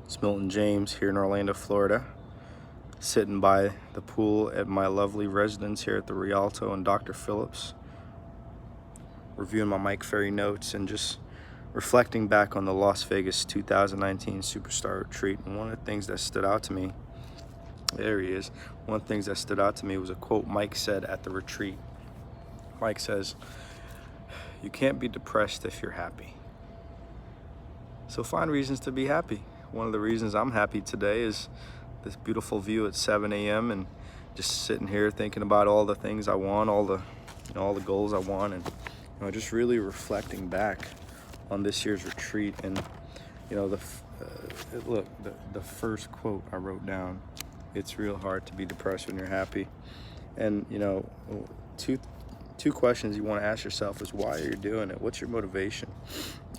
It's Milton James here in Orlando, Florida, sitting by the pool at my lovely residence here at the Rialto and Dr. Phillips, reviewing my Mike Ferry notes and just reflecting back on the Las Vegas 2019 Superstar Retreat. And one of the things that stood out to me, there he is, one of the things that stood out to me was a quote Mike said at the retreat. Mike says, "You can't be depressed if you're happy. So find reasons to be happy." One of the reasons I'm happy today is this beautiful view at 7 a.m. and just sitting here thinking about all the things I want, all the goals I want, and just really reflecting back on this year's retreat. And the first quote I wrote down: "It's real hard to be depressed when you're happy." And two questions you want to ask yourself is, why are you doing it? What's your motivation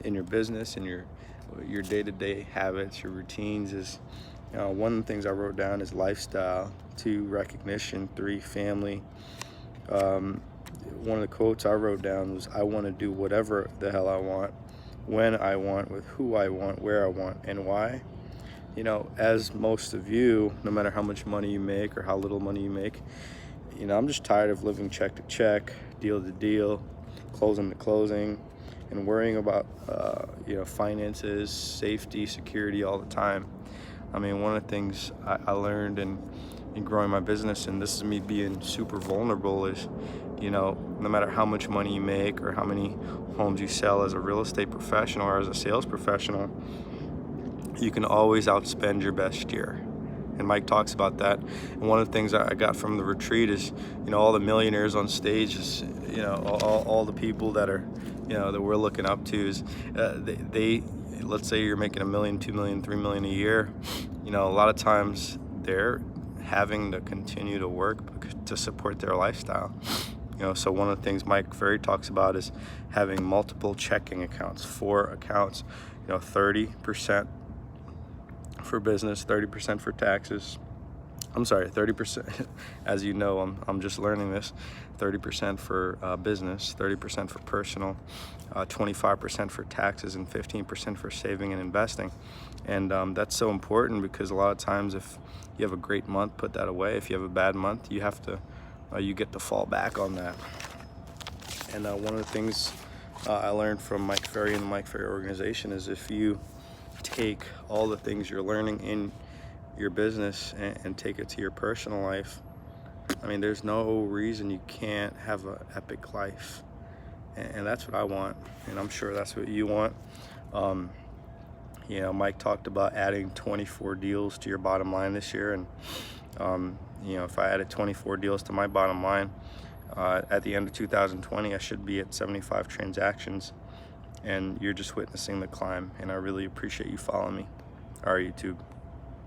in your business, in your day-to-day habits, your routines? Is one of the things I wrote down is lifestyle, 2, recognition, 3, family. One of the quotes I wrote down was, "I want to do whatever the hell I want, when I want, with who I want, where I want, and why." As most of you, no matter how much money you make or how little money you make, I'm just tired of living check to check, deal to deal, closing to closing, and worrying about finances, safety, security all the time. I mean, one of the things I learned in growing my business, and this is me being super vulnerable, is no matter how much money you make or how many homes you sell as a real estate professional or as a sales professional, you can always outspend your best year. And Mike talks about that. And one of the things I got from the retreat is, all the millionaires on stage, is, all the people that are, that we're looking up to, is they let's say you're making $1 million, $2 million, $3 million a year. A lot of times they're having to continue to work to support their lifestyle. So one of the things Mike Ferry talks about is having multiple checking accounts, 4 accounts, 30% for business, 30% for taxes. I'm sorry, 30%, as you know, I'm just learning this, 30% for business, 30% for personal, 25% for taxes, and 15% for saving and investing. And that's so important, because a lot of times if you have a great month, put that away. If you have a bad month, you have to, you get to fall back on that. And one of the things I learned from Mike Ferry and the Mike Ferry organization is, if you take all the things you're learning in your business and take it to your personal life, I mean, there's no reason you can't have an epic life. And that's what I want, and I'm sure that's what you want. Mike talked about adding 24 deals to your bottom line this year, and if I added 24 deals to my bottom line at the end of 2020, I should be at 75 transactions. And you're just witnessing the climb, and I really appreciate you following me. All right, YouTube.